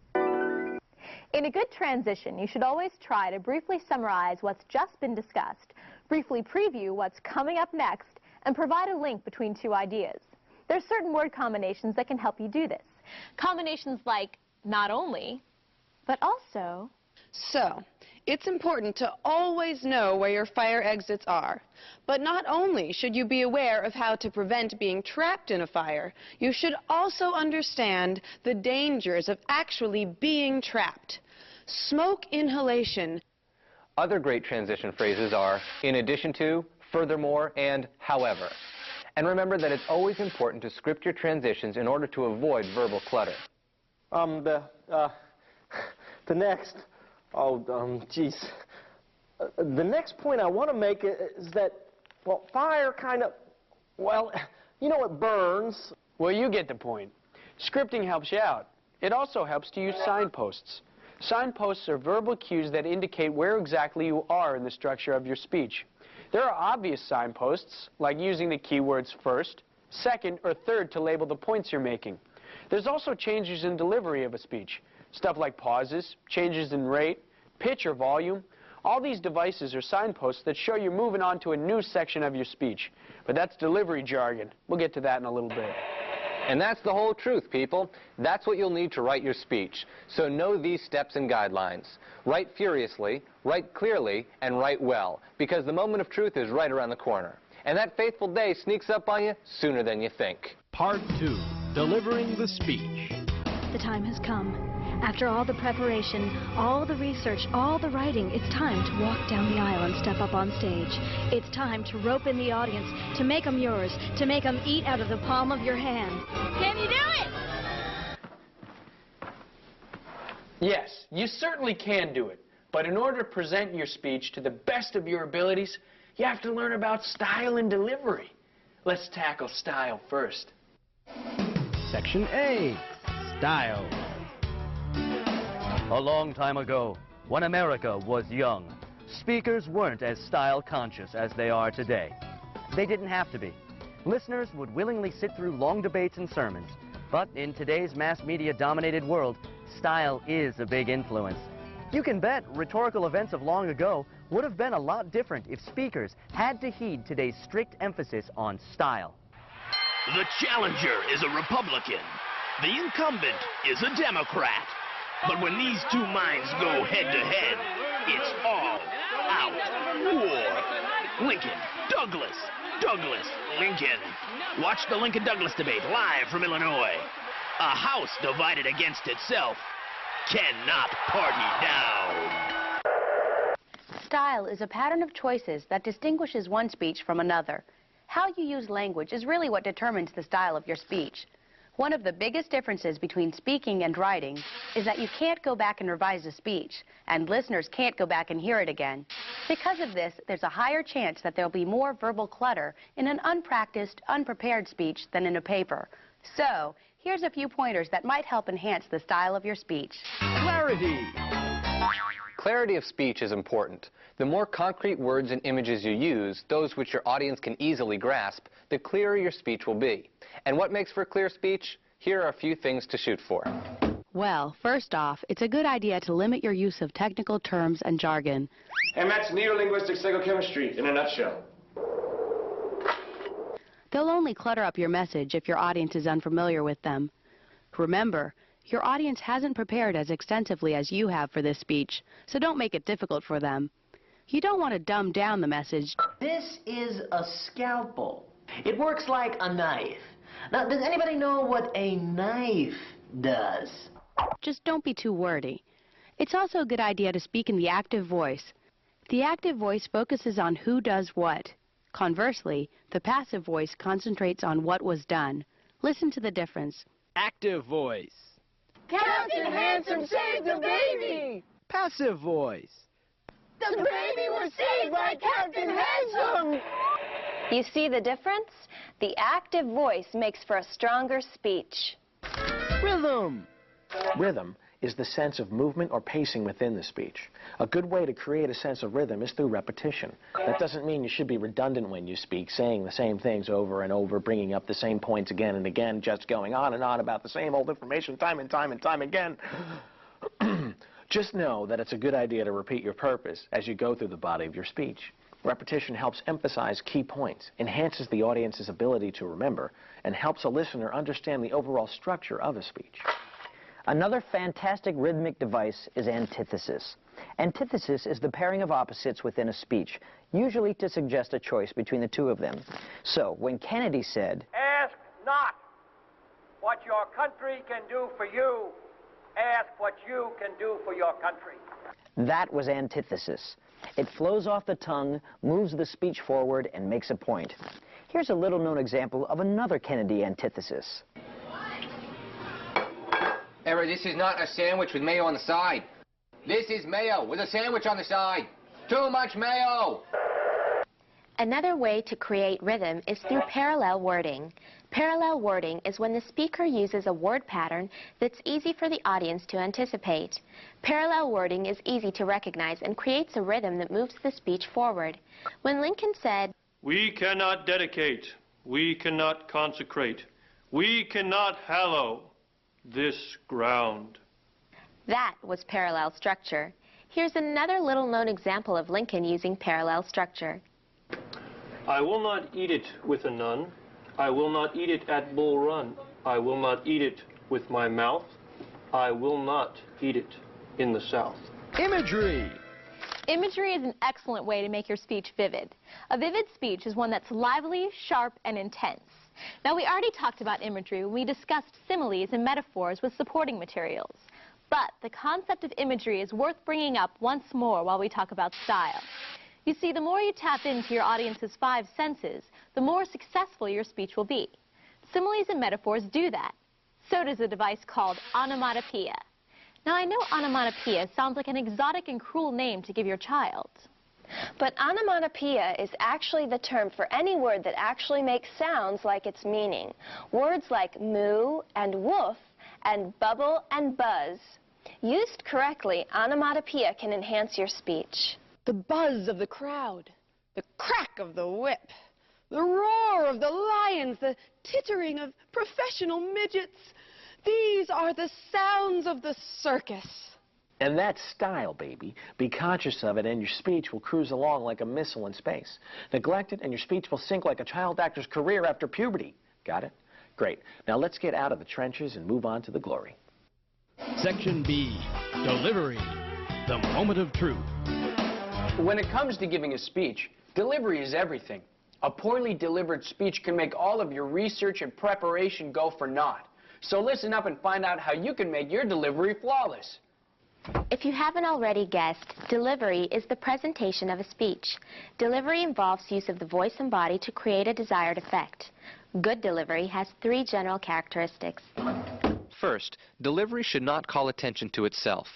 In a good transition, you should always try to briefly summarize what's just been discussed, briefly preview what's coming up next, and provide a link between two ideas. There are certain word combinations that can help you do this. Combinations like not only, but also. So, it's important to always know where your fire exits are. But not only should you be aware of how to prevent being trapped in a fire, you should also understand the dangers of actually being trapped. Smoke inhalation. Other great transition phrases are in addition to, furthermore, and however. And remember that it's always important to script your transitions in order to avoid verbal clutter. The next point I want to make is that, well, fire kind of, well, you know, it burns. Well, you get the point. Scripting helps you out. It also helps to use signposts. Signposts are verbal cues that indicate where exactly you are in the structure of your speech. There are obvious signposts, like using the keywords first, second, or third to label the points you're making. There's also changes in delivery of a speech. Stuff like pauses, changes in rate, pitch or volume. All these devices are signposts that show you're moving on to a new section of your speech. But that's delivery jargon. We'll get to that in a little bit. And that's the whole truth, people. That's what you'll need to write your speech. So know these steps and guidelines. Write furiously, write clearly, and write well, because the moment of truth is right around the corner. And that fateful day sneaks up on you sooner than you think. Part 2, Delivering the Speech. The time has come. After all the preparation, all the research, all the writing, it's time to walk down the aisle and step up on stage. It's time to rope in the audience, to make them yours, to make them eat out of the palm of your hand. Can you do it? Yes, you certainly can do it. But in order to present your speech to the best of your abilities, you have to learn about style and delivery. Let's tackle style first. Section A, Style. A long time ago, when America was young, speakers weren't as style-conscious as they are today. They didn't have to be. Listeners would willingly sit through long debates and sermons. But in today's mass media-dominated world, style is a big influence. You can bet rhetorical events of long ago would have been a lot different if speakers had to heed today's strict emphasis on style. The challenger is a Republican. The incumbent is a Democrat. But when these two minds go head-to-head, it's all out war. Lincoln, Douglas, Douglas, Lincoln. Watch the Lincoln-Douglas debate live from Illinois. A house divided against itself cannot party down. Style is a pattern of choices that distinguishes one speech from another. How you use language is really what determines the style of your speech. One of the biggest differences between speaking and writing is that you can't go back and revise a speech, and listeners can't go back and hear it again. Because of this, there's a higher chance that there'll be more verbal clutter in an unpracticed, unprepared speech than in a paper. So, here's a few pointers that might help enhance the style of your speech. Clarity. Clarity of speech is important. The more concrete words and images you use, those which your audience can easily grasp, the clearer your speech will be. And what makes for clear speech? Here are a few things to shoot for. Well, first off, it's a good idea to limit your use of technical terms and jargon. And that's neurolinguistic psychochemistry in a nutshell. They'll only clutter up your message if your audience is unfamiliar with them. Remember, your audience hasn't prepared as extensively as you have for this speech, so don't make it difficult for them. You don't want to dumb down the message. This is a scalpel. It works like a knife. Now, does anybody know what a knife does? Just don't be too wordy. It's also a good idea to speak in the active voice. The active voice focuses on who does what. Conversely, the passive voice concentrates on what was done. Listen to the difference. Active voice. Captain Handsome saved the baby! Passive voice. The baby was saved by Captain Handsome! You see the difference? The active voice makes for a stronger speech. Rhythm. Rhythm is the sense of movement or pacing within the speech. A good way to create a sense of rhythm is through repetition. That doesn't mean you should be redundant when you speak, saying the same things over and over, bringing up the same points again and again, just going on and on about the same old information time and time and time again. Just know that it's a good idea to repeat your purpose as you go through the body of your speech. Repetition helps emphasize key points, enhances the audience's ability to remember, and helps a listener understand the overall structure of a speech. Another fantastic rhythmic device is antithesis. Antithesis is the pairing of opposites within a speech, usually to suggest a choice between the two of them. So, when Kennedy said, "Ask not what your country can do for you, ask what you can do for your country," that was antithesis. It flows off the tongue, moves the speech forward, and makes a point. Here's a little-known example of another Kennedy antithesis. Error, this is not a sandwich with mayo on the side. This is mayo with a sandwich on the side. Too much mayo! Another way to create rhythm is through parallel wording. Parallel wording is when the speaker uses a word pattern that's easy for the audience to anticipate. Parallel wording is easy to recognize and creates a rhythm that moves the speech forward. When Lincoln said, "We cannot dedicate, we cannot consecrate, we cannot hallow this ground," that was parallel structure. Here's another little-known example of Lincoln using parallel structure. "I will not eat it with a nun. I will not eat it at Bull Run. I will not eat it with my mouth. I will not eat it in the South." Imagery. Imagery is an excellent way to make your speech vivid. A vivid speech is one that's lively, sharp, and intense. Now, we already talked about imagery when we discussed similes and metaphors with supporting materials. But the concept of imagery is worth bringing up once more while we talk about style. You see, the more you tap into your audience's 5 senses, the more successful your speech will be. Similes and metaphors do that. So does a device called onomatopoeia. Now, I know onomatopoeia sounds like an exotic and cruel name to give your child. But onomatopoeia is actually the term for any word that actually makes sounds like its meaning. Words like moo and woof and bubble and buzz. Used correctly, onomatopoeia can enhance your speech. The buzz of the crowd, the crack of the whip, the roar of the lions, the tittering of professional midgets. These are the sounds of the circus. And that's style, baby. Be conscious of it, and your speech will cruise along like a missile in space. Neglect it, and your speech will sink like a child actor's career after puberty. Got it? Great. Now let's get out of the trenches and move on to the glory. Section B, Delivery, the moment of truth. When it comes to giving a speech, delivery is everything. A poorly delivered speech can make all of your research and preparation go for naught. So listen up and find out how you can make your delivery flawless. If you haven't already guessed, delivery is the presentation of a speech. Delivery involves use of the voice and body to create a desired effect. Good delivery has 3 general characteristics. First, delivery should not call attention to itself.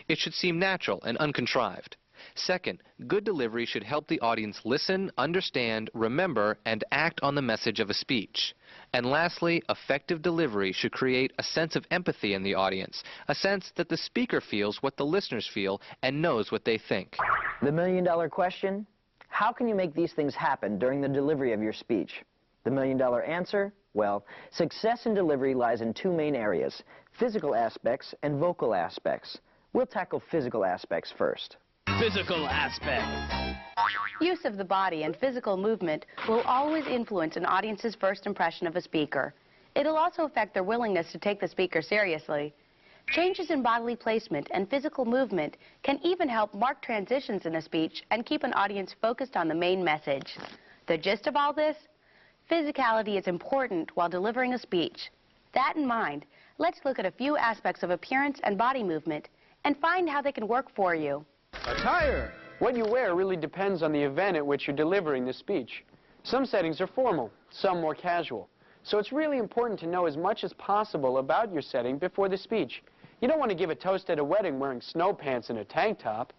It should seem natural and uncontrived. Second, good delivery should help the audience listen, understand, remember, and act on the message of a speech. And lastly, effective delivery should create a sense of empathy in the audience, a sense that the speaker feels what the listeners feel and knows what they think. The million-dollar question: how can you make these things happen during the delivery of your speech? The million-dollar answer? Well, success in delivery lies in 2 main areas: physical aspects and vocal aspects. We'll tackle physical aspects first. Physical aspects. Use of the body and physical movement will always influence an audience's first impression of a speaker. It'll also affect their willingness to take the speaker seriously. Changes in bodily placement and physical movement can even help mark transitions in a speech and keep an audience focused on the main message. The gist of all this? Physicality is important while delivering a speech. That in mind, let's look at a few aspects of appearance and body movement and find how they can work for you. Attire. What you wear really depends on the event at which you're delivering the speech. Some settings are formal, some more casual. So it's really important to know as much as possible about your setting before the speech. You don't want to give a toast at a wedding wearing snow pants and a tank top.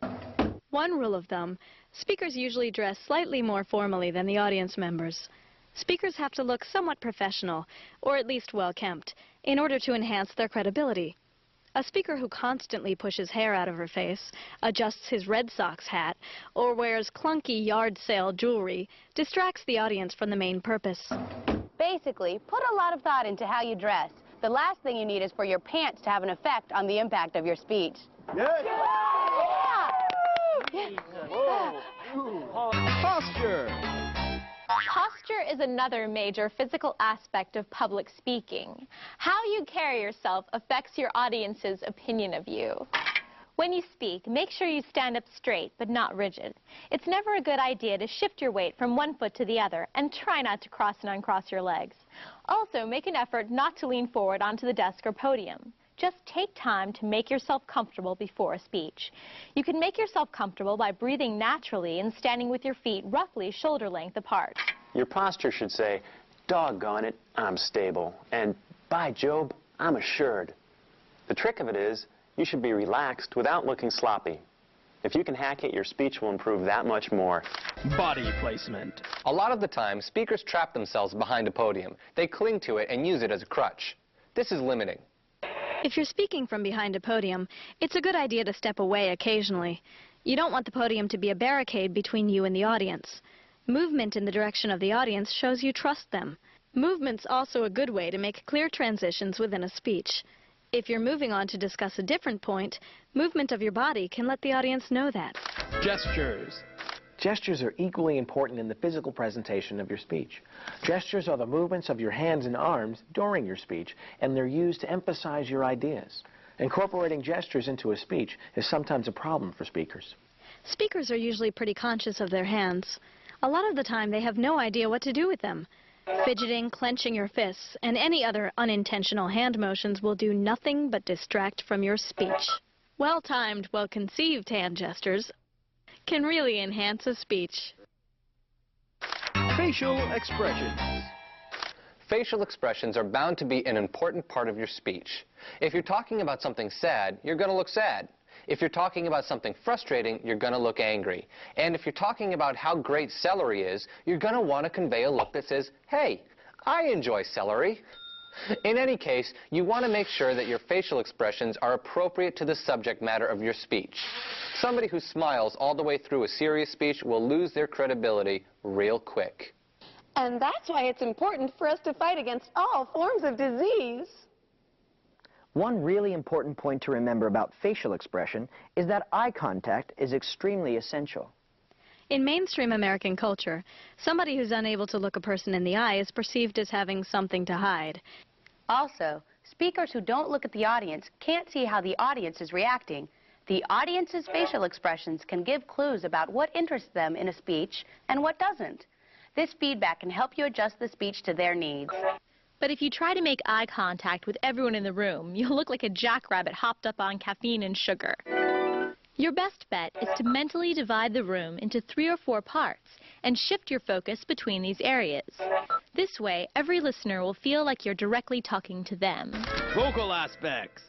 One rule of thumb, speakers usually dress slightly more formally than the audience members. Speakers have to look somewhat professional, or at least well-kempt, in order to enhance their credibility. A speaker who constantly pushes hair out of her face, adjusts his Red Sox hat, or wears clunky yard sale jewelry distracts the audience from the main purpose. Basically, put a lot of thought into how you dress. The last thing you need is for your pants to have an effect on the impact of your speech. Yes. Yeah. Posture. Posture is another major physical aspect of public speaking. How you carry yourself affects your audience's opinion of you. When you speak, make sure you stand up straight but not rigid. It's never a good idea to shift your weight from one foot to the other, and try not to cross and uncross your legs. Also, make an effort not to lean forward onto the desk or podium. Just take time to make yourself comfortable before a speech. You can make yourself comfortable by breathing naturally and standing with your feet roughly shoulder length apart. Your posture should say, "Doggone it, I'm stable," and "By Job, I'm assured." The trick of it is, you should be relaxed without looking sloppy. If you can hack it, your speech will improve that much more. Body placement. A lot of the time, speakers trap themselves behind a podium. They cling to it and use it as a crutch. This is limiting. If you're speaking from behind a podium, it's a good idea to step away occasionally. You don't want the podium to be a barricade between you and the audience. Movement in the direction of the audience shows you trust them. Movement's also a good way to make clear transitions within a speech. If you're moving on to discuss a different point, movement of your body can let the audience know that. Gestures. Gestures are equally important in the physical presentation of your speech. Gestures are the movements of your hands and arms during your speech, and they're used to emphasize your ideas. Incorporating gestures into a speech is sometimes a problem for speakers. Speakers are usually pretty conscious of their hands. A lot of the time they have no idea what to do with them. Fidgeting, clenching your fists, and any other unintentional hand motions will do nothing but distract from your speech. Well-timed, well-conceived hand gestures can really enhance a speech. Facial expressions. Facial expressions are bound to be an important part of your speech. If you're talking about something sad, you're going to look sad. If you're talking about something frustrating, you're going to look angry. And if you're talking about how great celery is, you're going to want to convey a look that says, "Hey, I enjoy celery." In any case, you want to make sure that your facial expressions are appropriate to the subject matter of your speech. Somebody who smiles all the way through a serious speech will lose their credibility real quick. And that's why it's important for us to fight against all forms of disease. One really important point to remember about facial expression is that eye contact is extremely essential. In mainstream American culture, somebody who's unable to look a person in the eye is perceived as having something to hide. Also, speakers who don't look at the audience can't see how the audience is reacting. The audience's facial expressions can give clues about what interests them in a speech and what doesn't. This feedback can help you adjust the speech to their needs. But if you try to make eye contact with everyone in the room, you'll look like a jackrabbit hopped up on caffeine and sugar. Your best bet is to mentally divide the room into 3 or 4 parts and shift your focus between these areas. This way, every listener will feel like you're directly talking to them. Vocal aspects.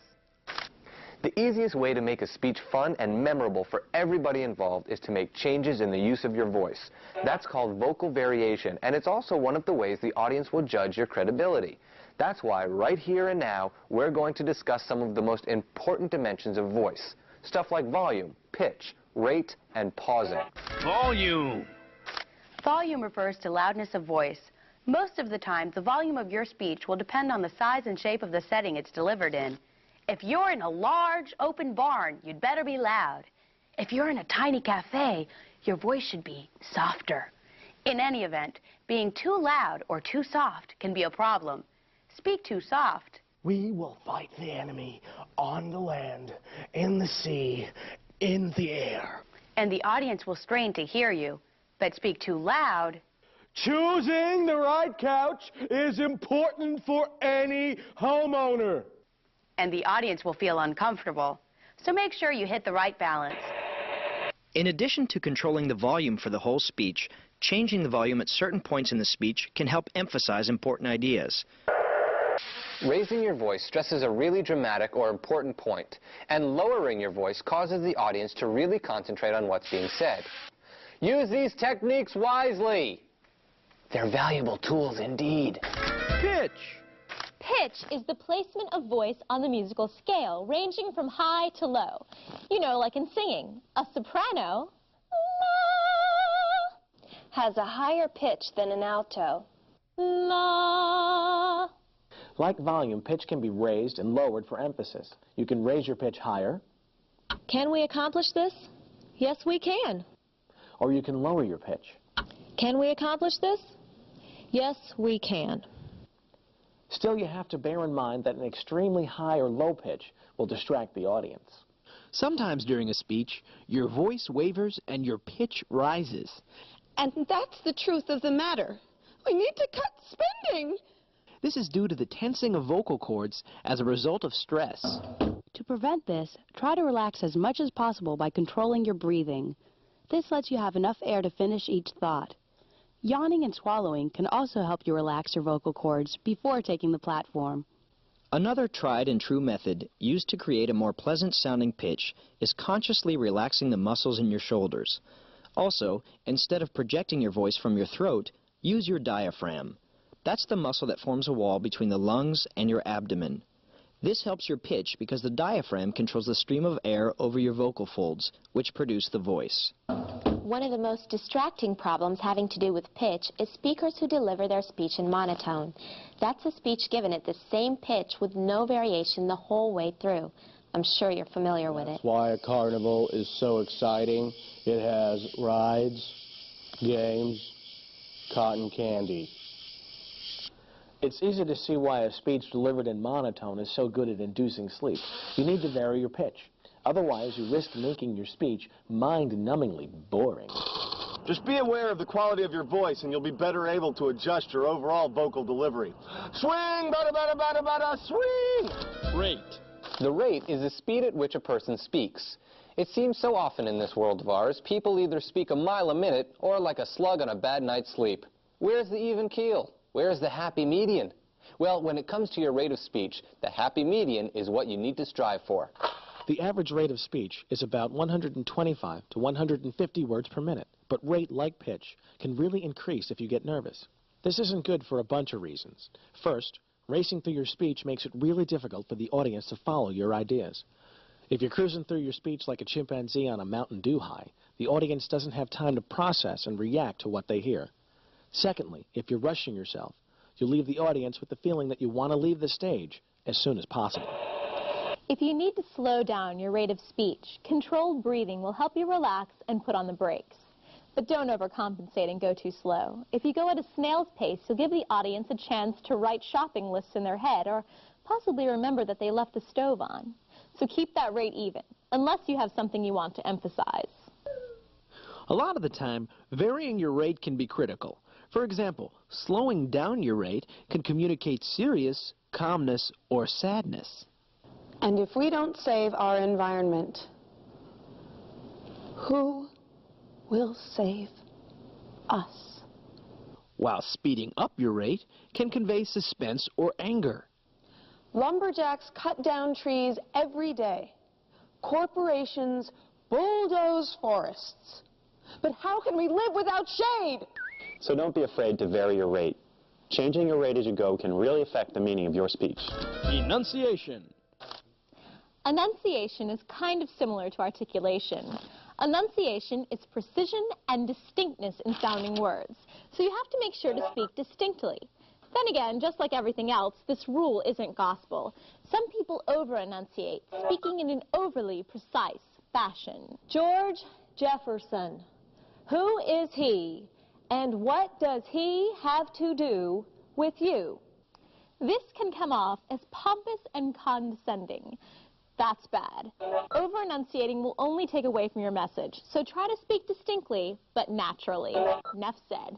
The easiest way to make a speech fun and memorable for everybody involved is to make changes in the use of your voice. That's called vocal variation, and it's also one of the ways the audience will judge your credibility. That's why right here and now, we're going to discuss some of the most important dimensions of voice. Stuff like volume, pitch, rate, and pausing. Volume. Volume refers to loudness of voice. Most of the time, the volume of your speech will depend on the size and shape of the setting it's delivered in. If you're in a large, open barn, you'd better be loud. If you're in a tiny cafe, your voice should be softer. In any event, being too loud or too soft can be a problem. Speak too soft. We will fight the enemy on the land, in the sea, in the air. And the audience will strain to hear you. But speak too loud. Choosing the right couch is important for any homeowner. And the audience will feel uncomfortable. So make sure you hit the right balance. In addition to controlling the volume for the whole speech, changing the volume at certain points in the speech can help emphasize important ideas. Raising your voice stresses a really dramatic or important point, and lowering your voice causes the audience to really concentrate on what's being said. Use these techniques wisely. They're valuable tools indeed. Pitch. Pitch is the placement of voice on the musical scale, ranging from high to low. You know, like in singing. A soprano has a higher pitch than an alto. La. Like volume, pitch can be raised and lowered for emphasis. You can raise your pitch higher. Can we accomplish this? Yes, we can. Or you can lower your pitch. Can we accomplish this? Yes, we can. Still, you have to bear in mind that an extremely high or low pitch will distract the audience. Sometimes during a speech, your voice wavers and your pitch rises. And that's the truth of the matter. We need to cut spending. This is due to the tensing of vocal cords as a result of stress. To prevent this, try to relax as much as possible by controlling your breathing. This lets you have enough air to finish each thought. Yawning and swallowing can also help you relax your vocal cords before taking the platform. Another tried and true method used to create a more pleasant sounding pitch is consciously relaxing the muscles in your shoulders. Also, instead of projecting your voice from your throat, use your diaphragm. That's the muscle that forms a wall between the lungs and your abdomen. This helps your pitch because the diaphragm controls the stream of air over your vocal folds, which produce the voice. One of the most distracting problems having to do with pitch is speakers who deliver their speech in monotone. That's a speech given at the same pitch with no variation the whole way through. I'm sure you're familiar with it. That's why a carnival is so exciting. It has rides, games, cotton candy. It's easy to see why a speech delivered in monotone is so good at inducing sleep. You need to vary your pitch. Otherwise, you risk making your speech mind-numbingly boring. Just be aware of the quality of your voice, and you'll be better able to adjust your overall vocal delivery. Swing, bada, bada, bada, bada, swing! Rate. The rate is the speed at which a person speaks. It seems so often in this world of ours, people either speak a mile a minute or like a slug on a bad night's sleep. Where's the even keel? Where's the happy median? Well, when it comes to your rate of speech, the happy median is what you need to strive for. The average rate of speech is about 125 to 150 words per minute, but rate, like pitch, can really increase if you get nervous. This isn't good for a bunch of reasons. First, racing through your speech makes it really difficult for the audience to follow your ideas. If you're cruising through your speech like a chimpanzee on a Mountain Dew high, the audience doesn't have time to process and react to what they hear. Secondly, if you're rushing yourself, you'll leave the audience with the feeling that you want to leave the stage as soon as possible. If you need to slow down your rate of speech, controlled breathing will help you relax and put on the brakes. But don't overcompensate and go too slow. If you go at a snail's pace, you'll give the audience a chance to write shopping lists in their head or possibly remember that they left the stove on. So keep that rate even, unless you have something you want to emphasize. A lot of the time, varying your rate can be critical. For example, slowing down your rate can communicate serious, calmness, or sadness. And if we don't save our environment, who will save us? While speeding up your rate can convey suspense or anger. Lumberjacks cut down trees every day. Corporations bulldoze forests. But how can we live without shade? So don't be afraid to vary your rate. Changing your rate as you go can really affect the meaning of your speech. Enunciation. Enunciation is kind of similar to articulation. Enunciation is precision and distinctness in sounding words, so you have to make sure to speak distinctly. Then again, just like everything else, this rule isn't gospel. Some people over-enunciate, speaking in an overly precise fashion. George Jefferson. Who is he, and what does he have to do with you? This can come off as pompous and condescending. That's bad. Over-enunciating will only take away from your message, so try to speak distinctly, but naturally. Enough said.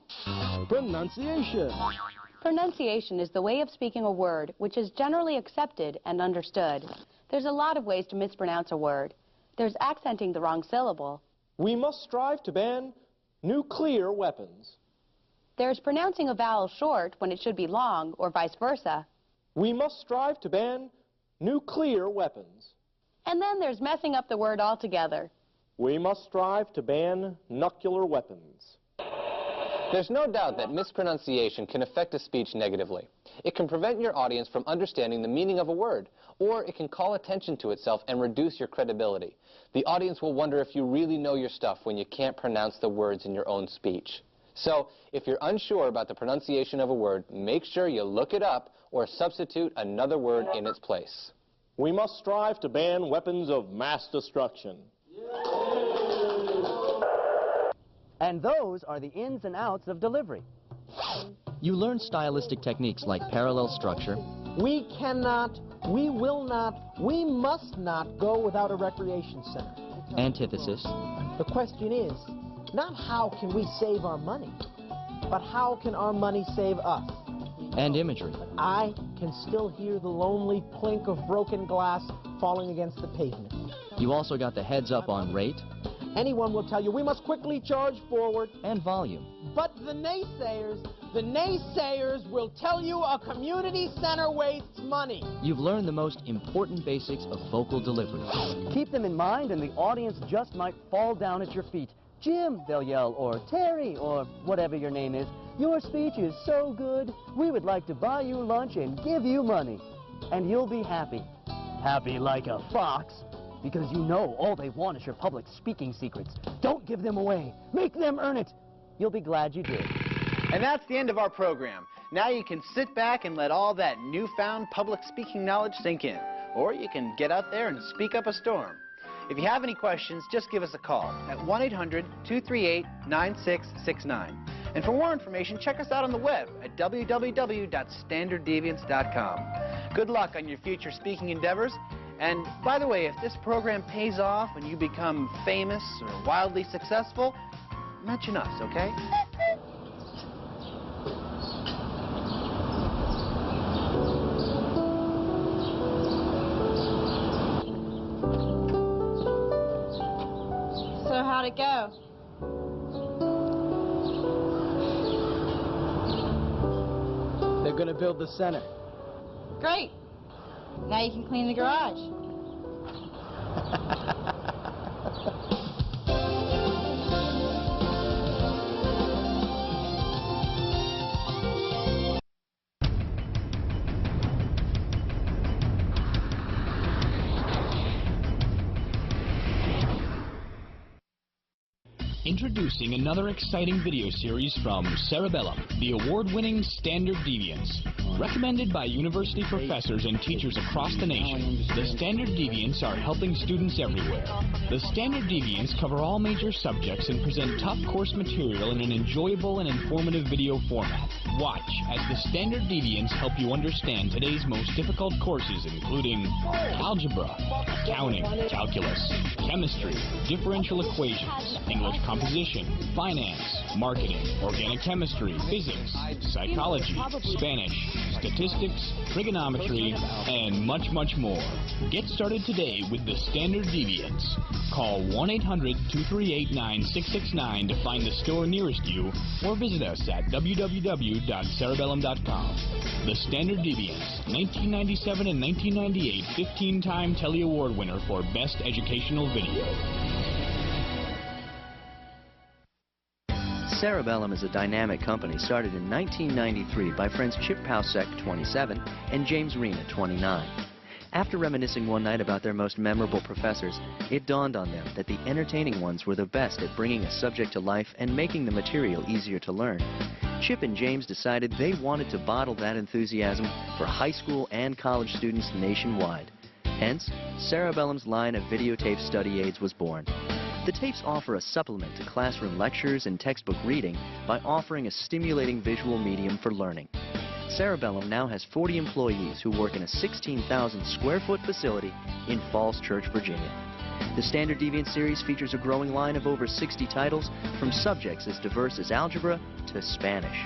Pronunciation. Pronunciation is the way of speaking a word which is generally accepted and understood. There's a lot of ways to mispronounce a word. There's accenting the wrong syllable. We must strive to ban nuclear weapons. There's pronouncing a vowel short when it should be long, or vice versa. We must strive to ban nuclear weapons. And then there's messing up the word altogether. We must strive to ban nuclear weapons. There's no doubt that mispronunciation can affect a speech negatively. It can prevent your audience from understanding the meaning of a word, or it can call attention to itself and reduce your credibility. The audience will wonder if you really know your stuff when you can't pronounce the words in your own speech. So, if you're unsure about the pronunciation of a word, make sure you look it up or substitute another word in its place. We must strive to ban weapons of mass destruction. And those are the ins and outs of delivery. You learn stylistic techniques like parallel structure. We cannot, we will not, we must not go without a recreation center. Antithesis. The question is, not how can we save our money, but how can our money save us? And imagery. I can still hear the lonely clink of broken glass falling against the pavement. You also got the heads up on rate. Anyone will tell you we must quickly charge forward. And volume. But the naysayers will tell you a community center wastes money. You've learned the most important basics of vocal delivery. Keep them in mind and the audience just might fall down at your feet. Jim, they'll yell, or Terry, or whatever your name is. Your speech is so good, we would like to buy you lunch and give you money. And you'll be happy. Happy like a fox. Because you know all they want is your public speaking secrets. Don't give them away. Make them earn it. You'll be glad you did. And that's the end of our program. Now you can sit back and let all that newfound public speaking knowledge sink in. Or you can get out there and speak up a storm. If you have any questions, just give us a call at 1-800-238-9669. And for more information, check us out on the web at www.standarddeviance.com. Good luck on your future speaking endeavors. And by the way, if this program pays off and you become famous or wildly successful, mention us, okay? So how'd it go? They're going to build the center. Great. Now you can clean the garage. Introducing another exciting video series from Cerebellum, the award-winning Standard Deviance. Recommended by university professors and teachers across the nation, the Standard Deviance are helping students everywhere. The Standard Deviance cover all major subjects and present tough course material in an enjoyable and informative video format. Watch as the Standard Deviance help you understand today's most difficult courses, including algebra, accounting, calculus, chemistry, differential equations, English composition, finance, marketing, organic chemistry, physics, psychology, Spanish, statistics, trigonometry, and much, much more. Get started today with the Standard Deviance. Call 1-800-238-9669 to find the store nearest you, or visit us at www.cerebellum.com. The Standard Deviance, 1997 and 1998 15-time Telly Award winner for Best Educational Video. Cerebellum is a dynamic company started in 1993 by friends Chip Pausek, 27, and James Rena, 29. After reminiscing one night about their most memorable professors, it dawned on them that the entertaining ones were the best at bringing a subject to life and making the material easier to learn. Chip and James decided they wanted to bottle that enthusiasm for high school and college students nationwide. Hence, Cerebellum's line of videotape study aids was born. The tapes offer a supplement to classroom lectures and textbook reading by offering a stimulating visual medium for learning. Cerebellum now has 40 employees who work in a 16,000 square foot facility in Falls Church, Virginia. The Standard Deviance series features a growing line of over 60 titles from subjects as diverse as algebra to Spanish.